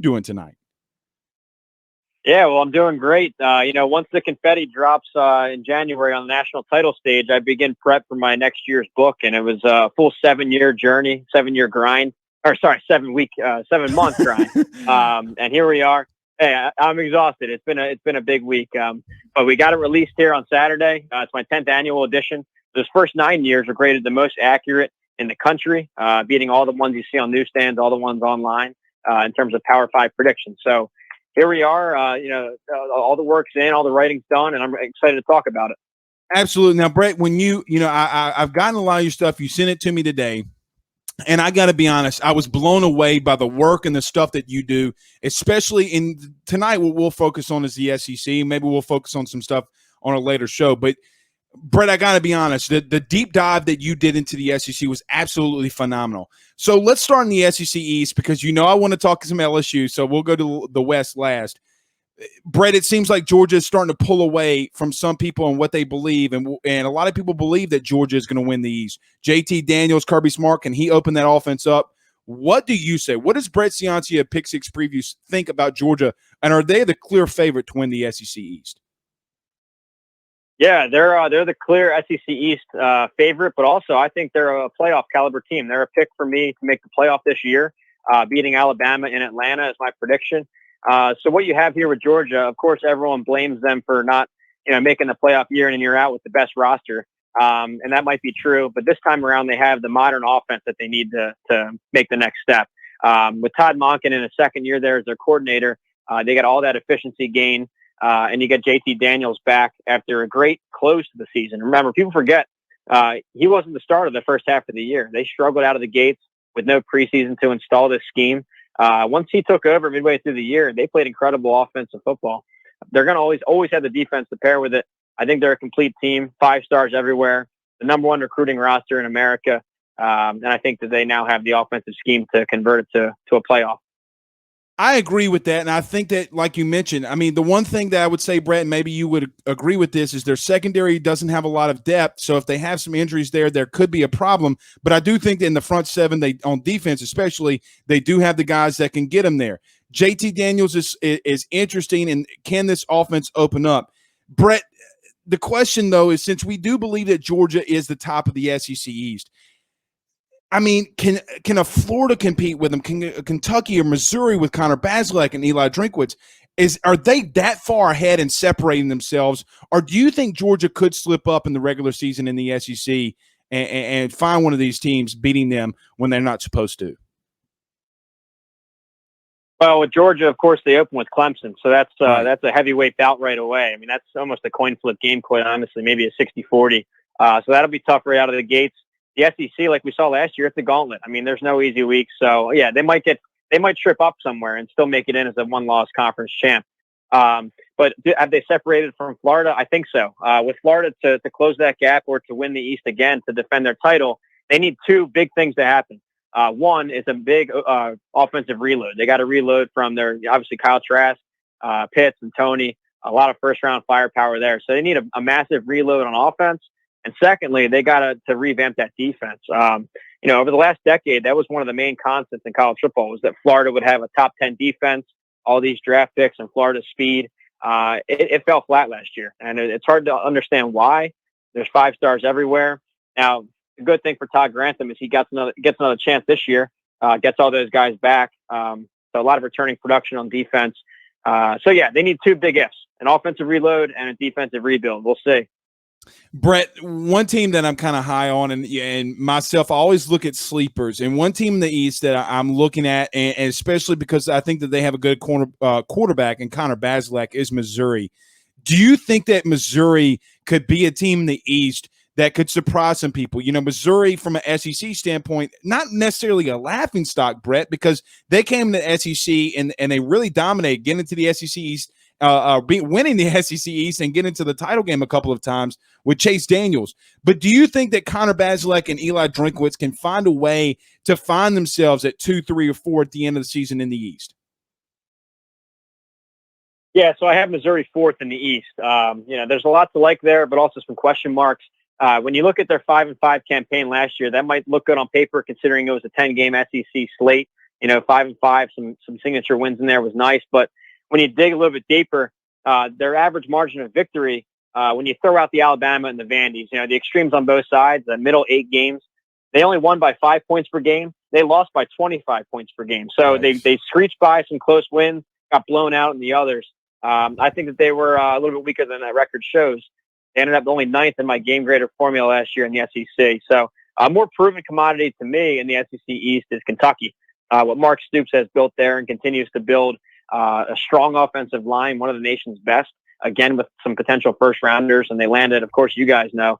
doing tonight? Yeah, well, I'm doing great. Once the confetti drops in January on the national title stage, I begin prep for my next year's book, and it was a full 7-year journey, 7-year grind, or sorry, 7-month grind. And here we are. Hey, I'm exhausted. It's been a big week, but we got it released here on Saturday. It's my 10th annual edition. Those first 9 years were graded the most accurate in the country, beating all the ones you see on newsstands, all the ones online in terms of Power 5 predictions. So here we are, all the work's in, all the writing's done, and I'm excited to talk about it. Absolutely. Now, Brett, when I've gotten a lot of your stuff. You sent it to me today. And I got to be honest, I was blown away by the work and the stuff that you do, especially in tonight. What we'll focus on is the SEC. Maybe we'll focus on some stuff on a later show. But, Brett, I got to be honest, the deep dive that you did into the SEC was absolutely phenomenal. So let's start in the SEC East because I want to talk some LSU, so we'll go to the West last. Brett, it seems like Georgia is starting to pull away from some people and what they believe, and a lot of people believe that Georgia is going to win the East. JT Daniels, Kirby Smart, can he open that offense up? What do you say? What does Brett Ciancia Pick Six Previews think about Georgia, and are they the clear favorite to win the SEC East? Yeah, they're the clear SEC East favorite, but also I think they're a playoff caliber team. They're a pick for me to make the playoff this year. Beating Alabama in Atlanta is my prediction. So what you have here with Georgia, of course, everyone blames them for not, making the playoff year in and year out with the best roster. And that might be true, but this time around, they have the modern offense that they need to make the next step. With Todd Monken in his second year there as their coordinator, they got all that efficiency gain. And you get JT Daniels back after a great close to the season. Remember, people forget he wasn't the starter the first half of the year. They struggled out of the gates with no preseason to install this scheme. Once he took over midway through the year, they played incredible offensive football. They're going to always have the defense to pair with it. I think they're a complete team, 5 stars everywhere, the number 1 recruiting roster in America. And I think that they now have the offensive scheme to convert it to a playoff. I agree with that, and I think that, like you mentioned, I mean, the one thing that I would say, Brett, and maybe you would agree with this, is their secondary doesn't have a lot of depth, so if they have some injuries there could be a problem. But I do think that in the front seven, on defense especially, they do have the guys that can get them there. JT Daniels is interesting, and can this offense open up? Brett, the question, though, is since we do believe that Georgia is the top of the SEC East, I mean, can a Florida compete with them? Can Kentucky or Missouri with Connor Bazelak and Eli Drinkwitz? Are they that far ahead and separating themselves, or do you think Georgia could slip up in the regular season in the SEC and find one of these teams beating them when they're not supposed to? Well, with Georgia, of course, they open with Clemson, so that's a heavyweight bout right away. I mean, that's almost a coin flip game, quite honestly, maybe a 60-40. So that'll be tough right out of the gates. The SEC, like we saw last year, it's a gauntlet. I mean, there's no easy week. So yeah, they might trip up somewhere and still make it in as a 1-loss conference champ. But have they separated from Florida? I think so. With Florida to close that gap or to win the East again to defend their title, they need 2 big things to happen. One is a big offensive reload. They got to reload from their, obviously, Kyle Trask, Pitts, and Tony. A lot of first-round firepower there. So they need a massive reload on offense. And secondly, they got to revamp that defense. Over the last decade, that was one of the main constants in college football was that Florida would have a top 10 defense, all these draft picks and Florida's speed. It fell flat last year, and it's hard to understand why. There's 5 stars everywhere. Now, the good thing for Todd Grantham is he gets another chance this year, gets all those guys back. So a lot of returning production on defense. So yeah, they need 2 big ifs, an offensive reload and a defensive rebuild. We'll see. Brett, one team that I'm kind of high on, and myself, I always look at sleepers. And one team in the East that I'm looking at, and especially because I think that they have a good quarterback in Connor Bazelak, is Missouri. Do you think that Missouri could be a team in the East that could surprise some people? Missouri, from an SEC standpoint, not necessarily a laughingstock, Brett, because they came to the SEC and they really dominated, getting into the SEC East. Winning the SEC East and get into the title game a couple of times with Chase Daniels. But do you think that Connor Bazelak and Eli Drinkwitz can find a way to find themselves at 2, 3, or 4 at the end of the season in the East? Yeah, so I have Missouri 4th in the East. There's a lot to like there, but also some question marks. When you look at their 5-5 campaign last year, that might look good on paper considering it was a 10-game SEC slate. 5-5, some signature wins in there was nice. But when you dig a little bit deeper, their average margin of victory, when you throw out the Alabama and the Vandy's, the extremes on both sides, the middle 8 games, they only won by 5 points per game. They lost by 25 points per game. So Nice. they screeched by some close wins, got blown out in the others. I think that they were a little bit weaker than that record shows. They ended up only 9th in my game grader formula last year in the SEC. So a more proven commodity to me in the SEC East is Kentucky. What Mark Stoops has built there and continues to build a strong offensive line, one of the nation's best, again, with some potential first rounders. And they landed, of course, you guys know,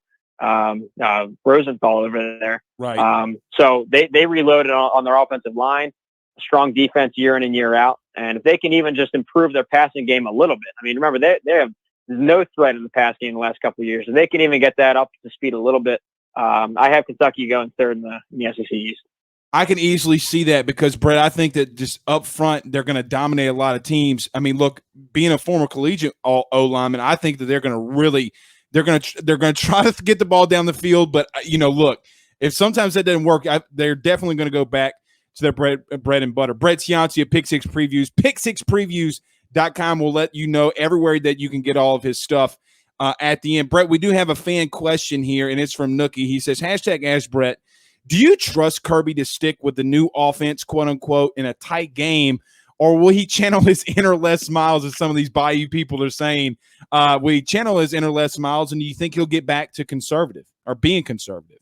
Rosenthal over there. Right. So they reloaded on their offensive line, a strong defense year in and year out. And if they can even just improve their passing game a little bit, I mean, remember, they have no threat in the pass game the last couple of years. If they can even get that up to speed a little bit, I have Kentucky going third in the SEC East. I can easily see that because, Brett, I think that just up front, they're going to dominate a lot of teams. I mean, look, being a former collegiate O-lineman, I think that they're going to try to get the ball down the field. But, look, if sometimes that doesn't work, they're definitely going to go back to their bread and butter. Brett Ciancia, Pick Six Previews. Pick6previews.com will let you know everywhere that you can get all of his stuff at the end. Brett, we do have a fan question here, and it's from Nookie. He says, #Ask Brett, do you trust Kirby to stick with the new offense, quote unquote, in a tight game, or will he channel his inner Les Miles, as some of these Bayou people are saying? Will he channel his inner Les Miles, and do you think he'll get back to conservative or being conservative?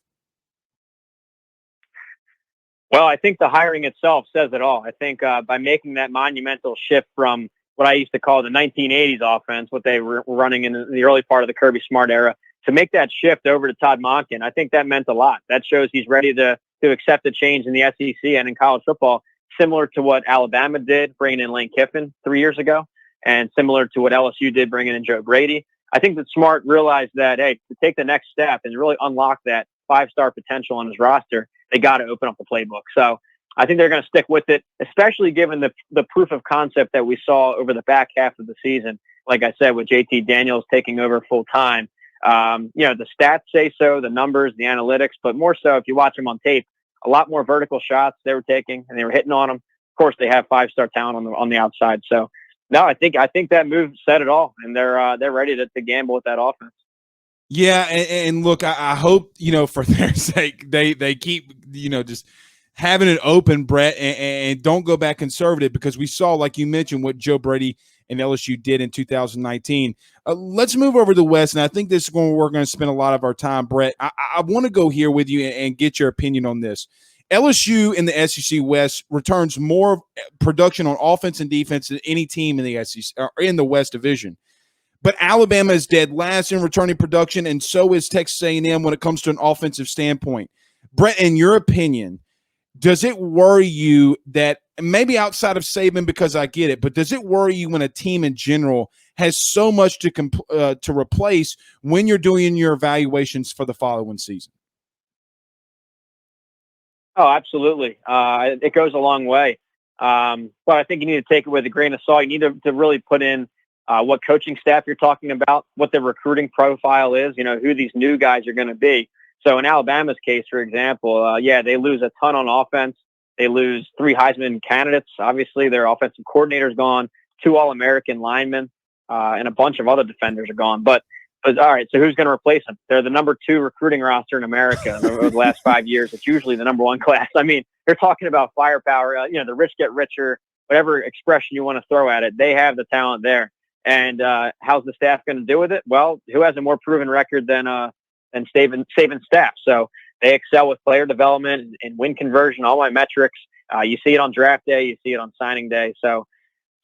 Well, I think the hiring itself says it all. I think by making that monumental shift from what I used to call the 1980s offense, what they were running in the early part of the Kirby Smart era, to make that shift over to Todd Monken, I think that meant a lot. That shows he's ready to accept a change in the SEC and in college football, similar to what Alabama did, bringing in Lane Kiffin 3 years ago, and similar to what LSU did, bringing in Joe Brady. I think that Smart realized that, hey, to take the next step and really unlock that 5-star potential on his roster, they got to open up the playbook. So I think they're going to stick with it, especially given the proof of concept that we saw over the back half of the season. Like I said, with JT Daniels taking over full time. The stats say so, the numbers, the analytics, but more so if you watch them on tape, a lot more vertical shots they were taking and they were hitting on them. Of course, they have 5-star talent on the outside. So no, I think that move said it all, and they're ready to gamble with that offense. Yeah, and look, I hope for their sake they keep just having it open, Brett, and don't go back conservative, because we saw, like you mentioned, what Joe Brady and LSU did in 2019. Let's move over to the West, and I think this is where we're going to spend a lot of our time, Brett. I want to go here with you and get your opinion on this. LSU in the SEC West returns more production on offense and defense than any team in the SEC or in the West Division. But Alabama is dead last in returning production, and so is Texas A&M when it comes to an offensive standpoint. Brett, in your opinion, does it worry you that, maybe outside of Saban, because I get it, but does it worry you when a team in general has so much to replace when you're doing your evaluations for the following season? Oh, absolutely. It goes a long way. But I think you need to take it with a grain of salt. You need to really put in what coaching staff you're talking about, what the recruiting profile is, who these new guys are going to be. So in Alabama's case, for example, they lose a ton on offense. They lose 3 Heisman candidates. Obviously, their offensive coordinator's gone, 2 All-American linemen, and a bunch of other defenders are gone. But all right, so who's going to replace them? They're the number 2 recruiting roster in America over the last 5 years. It's usually the number 1 class. I mean, you're talking about firepower. The rich get richer, whatever expression you want to throw at it. They have the talent there. And how's the staff going to do with it? Well, who has a more proven record than Saban's staff? So they excel with player development and win conversion, all my metrics. You see it on draft day, you see it on signing day. So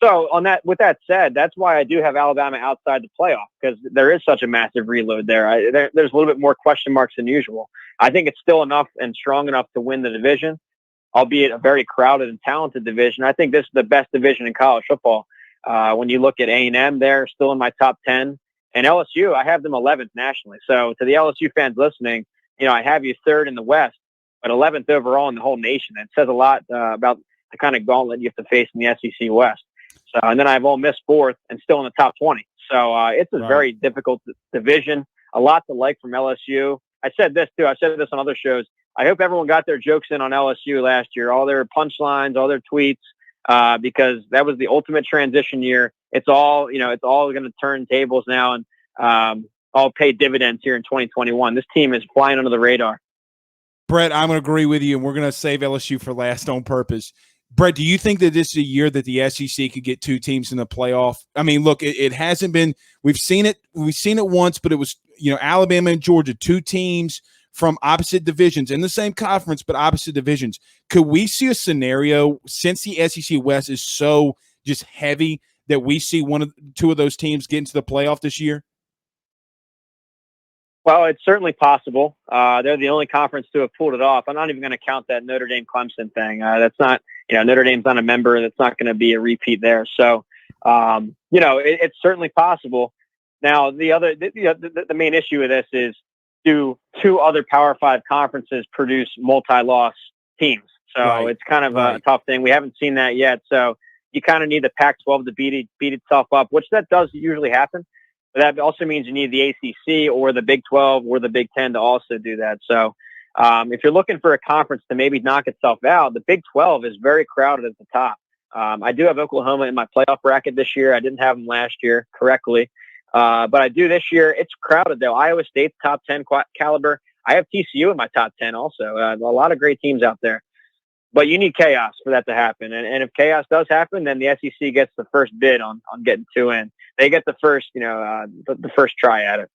on that, with that said, that's why I do have Alabama outside the playoff, because there is such a massive reload there. There's a little bit more question marks than usual. I think it's still enough and strong enough to win the division, albeit a very crowded and talented division. I think this is the best division in college football. When you look at A&M, they're still in my top 10. And LSU, I have them 11th nationally. So to the LSU fans listening, I have you 3rd in the West, but 11th overall in the whole nation. It says a lot about the kind of gauntlet you have to face in the SEC West. So, and then I have Ole Miss 4th and still in the top 20. So it's a very difficult division. A lot to like from LSU. I said this too. I've said this on other shows. I hope everyone got their jokes in on LSU last year, all their punchlines, all their tweets, because that was the ultimate transition year. It's all going to turn tables now and all pay dividends here in 2021. This team is flying under the radar. Brett, I'm going to agree with you, and we're going to save LSU for last on purpose. Brett, do you think that this is a year that the SEC could get two teams in the playoff? I mean, look, it hasn't been. We've seen it once, but it was Alabama and Georgia, two teams from opposite divisions in the same conference, but opposite divisions. Could we see a scenario, since the SEC West is so just heavy, that we see two of those teams get into the playoff this year? Well, it's certainly possible. They're the only conference to have pulled it off. I'm not even going to count that Notre Dame Clemson thing. That's not, Notre Dame's not a member. That's not going to be a repeat there. So, it's certainly possible. Now, the main issue with this is, do two other Power 5 conferences produce multi-loss teams? So It's kind of a tough thing. We haven't seen that yet. So you kind of need the Pac-12 to beat itself up, which that does usually happen. But that also means you need the ACC or the Big 12 or the Big 10 to also do that. So if you're looking for a conference to maybe knock itself out, the Big 12 is very crowded at the top. I do have Oklahoma in my playoff bracket this year. I didn't have them last year correctly. But I do this year. It's crowded, though. Iowa State's top 10 caliber. I have TCU in my top 10 also. A lot of great teams out there. But you need chaos for that to happen. And if chaos does happen, then the SEC gets the first bid on getting two in. They get the first, the first try at it.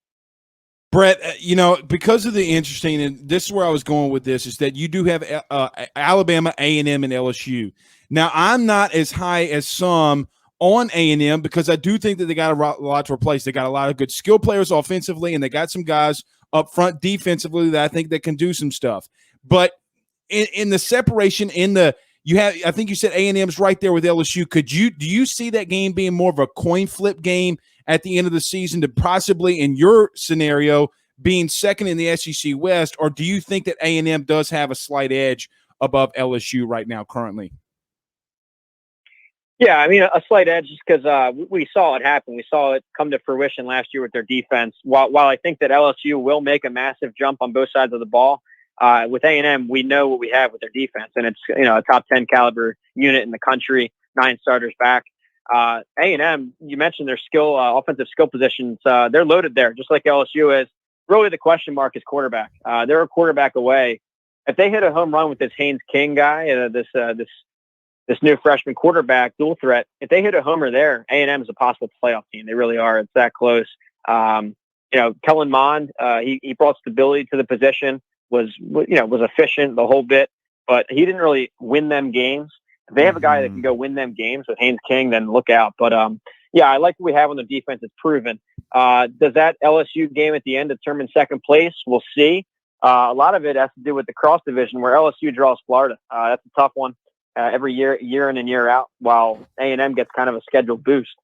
Brett, because of the interesting, and this is where I was going with this, is that you do have Alabama, A&M, and LSU. Now, I'm not as high as some on A&M because I do think that they got a lot to replace. They got a lot of good skill players offensively, and they got some guys up front defensively that I think that can do some stuff. But in the separation, I think you said A&M's right there with LSU. Do you see that game being more of a coin flip game at the end of the season to possibly, in your scenario, being second in the SEC West, or do you think that A&M does have a slight edge above LSU right now currently? Yeah, I mean, a slight edge just because we saw it happen. We saw it come to fruition last year with their defense. While I think that LSU will make a massive jump on both sides of the ball, with A&M, we know what we have with their defense, and it's a top 10 caliber unit in the country, 9 starters back. A&M, you mentioned their skill, offensive skill positions. They're loaded there, just like LSU is. Really, the question mark is quarterback. They're a quarterback away. If they hit a home run with this Haynes King guy, this new freshman quarterback dual threat, if they hit a homer there, A&M is a possible playoff team. They really are. It's that close. Kellen Mond, he brought stability to the position. Was efficient the whole bit, but he didn't really win them games. If they have a guy that can go win them games with Haynes King, then look out. But I like what we have on the defense. It's proven. Does that LSU game at the end determine second place? We'll see. A lot of it has to do with the cross division where LSU draws Florida. That's a tough one every year in and year out, while A&M gets kind of a scheduled boost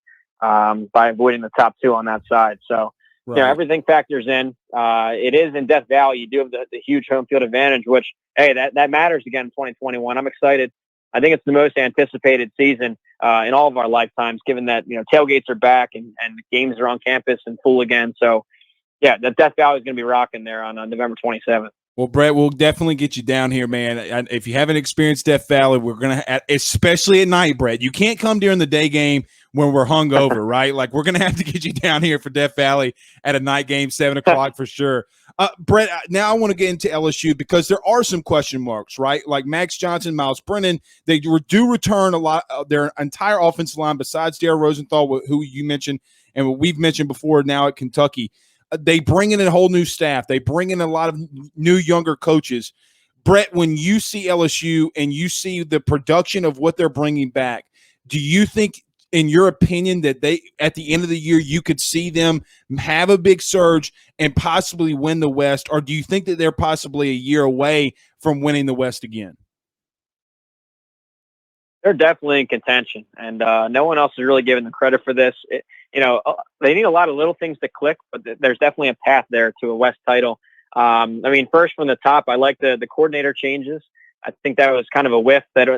by avoiding the top 2 on that side. So. Right. Everything factors in. It is in Death Valley. You do have the huge home field advantage, which, hey, that matters again in 2021. I'm excited. I think it's the most anticipated season in all of our lifetimes, given that, tailgates are back and games are on campus and full again. So, yeah, the Death Valley is going to be rocking there on November 27th. Well, Brett, we'll definitely get you down here, man. If you haven't experienced Death Valley, we're going to, especially at night, Brett. You can't come during the day game when we're hungover, right? Like, we're going to have to get you down here for Death Valley at a night game, 7 o'clock for sure. Brett, now I want to get into LSU because there are some question marks, right? Like Max Johnson, Miles Brennan, they do return a lot of their entire offensive line besides Dare Rosenthal, who you mentioned and what we've mentioned before now at Kentucky. They bring in a whole new staff. They bring in a lot of new, younger coaches. Brett, when you see LSU and you see the production of what they're bringing back, do you think, in your opinion, that they, at the end of the year, you could see them have a big surge and possibly win the West? Or do you think that they're possibly a year away from winning the West again? They're definitely in contention, and no one else is really giving them credit for this. They need a lot of little things to click, but there's definitely a path there to a West title. First from the top, I like the coordinator changes. I think that was kind of a whiff that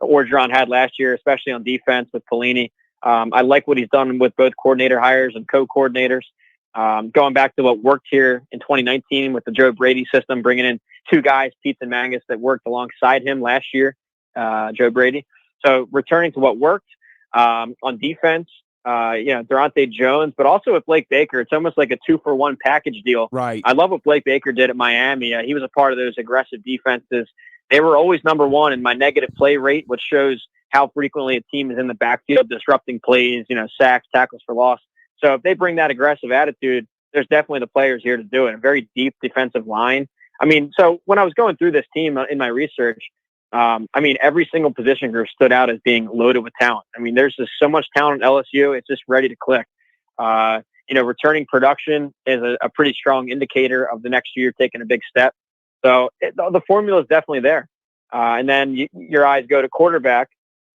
Orgeron had last year, especially on defense with Pelini. I like what he's done with both coordinator hires and co-coordinators. Going back to what worked here in 2019 with the Joe Brady system, bringing in two guys, Pete and Mangus, that worked alongside him last year, Joe Brady. So returning to what worked on defense, Durante Jones, but also with Blake Baker, it's almost like a 2-for-1 package deal. Right. I love what Blake Baker did at Miami. He was a part of those aggressive defenses. They were always number one in my negative play rate, which shows how frequently a team is in the backfield disrupting plays, sacks, tackles for loss. So if they bring that aggressive attitude, there's definitely the players here to do it. A very deep defensive line. I mean, so when I was going through this team in my research, every single position group stood out as being loaded with talent. I mean, there's just so much talent at LSU. It's just ready to click. Returning production is a pretty strong indicator of the next year taking a big step. So the formula is definitely there. And then your eyes go to quarterback.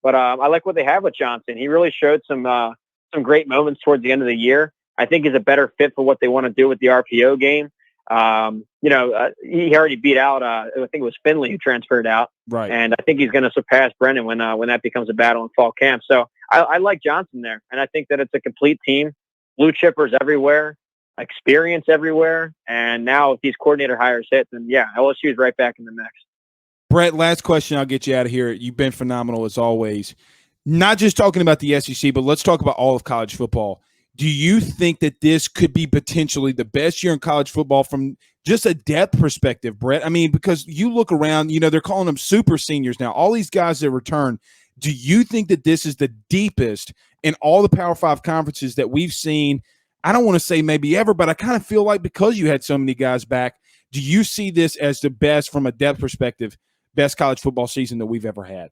But I like what they have with Johnson. He really showed some great moments towards the end of the year. I think he's a better fit for what they want to do with the RPO game. He already beat out, I think it was Finley who transferred out. Right. And I think he's going to surpass Brennan when that becomes a battle in fall camp. So I like Johnson there. And I think that it's a complete team. Blue chippers everywhere, experience everywhere. And now if these coordinator hires hit, then LSU is right back in the mix. Brett, last question. I'll get you out of here. You've been phenomenal as always. Not just talking about the SEC, but let's talk about all of college football. Do you think that this could be potentially the best year in college football from just a depth perspective, Brett? I mean, because you look around, they're calling them super seniors now. All these guys that return. Do you think that this is the deepest in all the Power 5 conferences that we've seen? I don't want to say maybe ever, but I kind of feel like because you had so many guys back, do you see this as the best from a depth perspective, best college football season that we've ever had?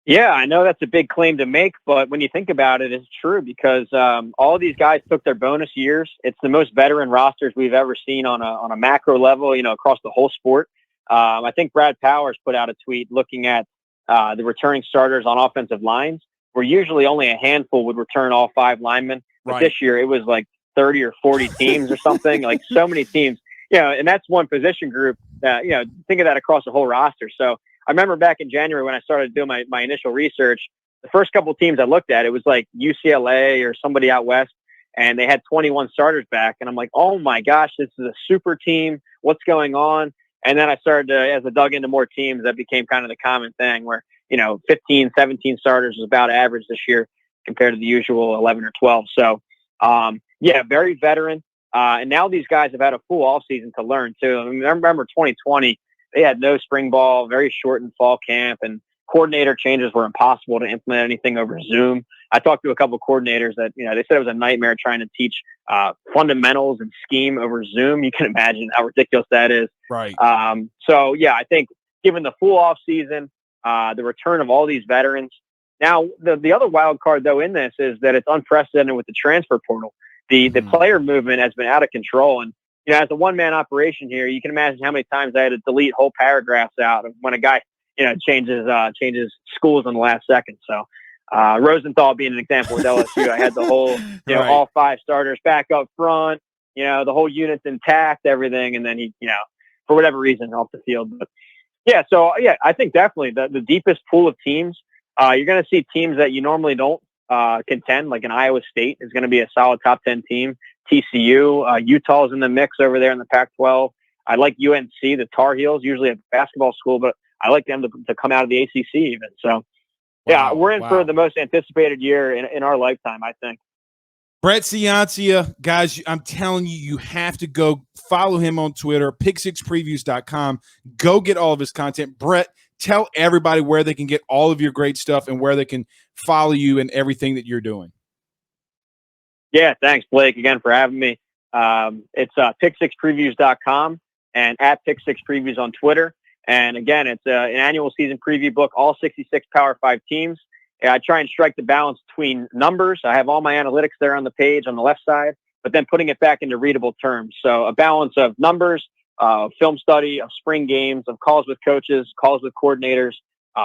Yeah, I know that's a big claim to make, but when you think about it, it's true because all of these guys took their bonus years. It's the most veteran rosters we've ever seen on a macro level, across the whole sport. I think Brad Powers put out a tweet looking at the returning starters on offensive lines, where usually only a handful would return all 5 linemen. But Right. this year it was like 30 or 40 teams or something, like so many teams. And that's one position group that, think of that across the whole roster. So I remember back in January when I started doing my initial research, the first couple of teams I looked at, it was like UCLA or somebody out west, and they had 21 starters back. And I'm like, oh my gosh, this is a super team. What's going on? And then I started to, as I dug into more teams, that became kind of the common thing where, 15, 17 starters was about average this year compared to the usual 11 or 12. So, very veteran. And now these guys have had a full offseason to learn too. I mean, I remember 2020, they had no spring ball, very shortened fall camp, and coordinator changes were impossible to implement anything over Zoom. I talked to a couple of coordinators that, they said it was a nightmare trying to teach fundamentals and scheme over Zoom. You can imagine how ridiculous that is. Right. I think given the full off season, the return of all these veterans. Now, the other wild card, though, in this is that it's unprecedented with the transfer portal. The player movement has been out of control. And, as a one-man operation here, you can imagine how many times I had to delete whole paragraphs out of when a guy, changes schools in the last second. So Rosenthal being an example with LSU, I had the whole, Right. all 5 starters back up front, the whole unit's intact, everything. And then he, for whatever reason, off the field. But I think definitely the deepest pool of teams, you're going to see teams that you normally don't contend, like an Iowa State is going to be a solid top 10 team. TCU, Utah's in the mix over there in the Pac-12. I like UNC, the Tar Heels, usually a basketball school, but I like them to come out of the ACC even. So, we're in for the most anticipated year in our lifetime, I think. Brett Ciancia, guys, I'm telling you, you have to go follow him on Twitter, pick6previews.com. Go get all of his content. Brett, tell everybody where they can get all of your great stuff and where they can follow you and everything that you're doing. Yeah, thanks, Blake, again for having me. It's pick6previews.com and at pick6previews on Twitter. And again, it's an annual season preview book, all 66 Power 5 teams. I try and strike the balance between numbers. I have all my analytics there on the page on the left side, but then putting it back into readable terms. So a balance of numbers, film study, of spring games, of calls with coaches, calls with coordinators,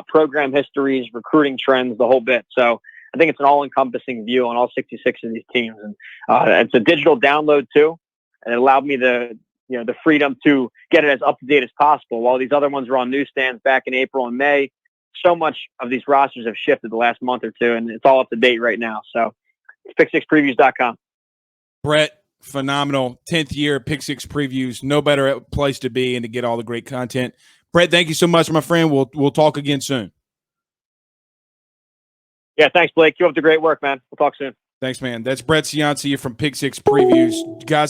program histories, recruiting trends, the whole bit. So I think it's an all-encompassing view on all 66 of these teams. And it's a digital download too. And it allowed me the freedom to get it as up-to-date as possible. While these other ones were on newsstands back in April and May, so much of these rosters have shifted the last month or two, and it's all up to date right now. So it's pick6previews.com. Brett, phenomenal 10th year Pick Six previews. No better place to be and to get all the great content. Brett, thank you so much, my friend. We'll talk again soon. Yeah, thanks, Blake. Keep up the great work, man. We'll talk soon. Thanks, man. That's Brett Ciancia from Pick Six Previews. Guys,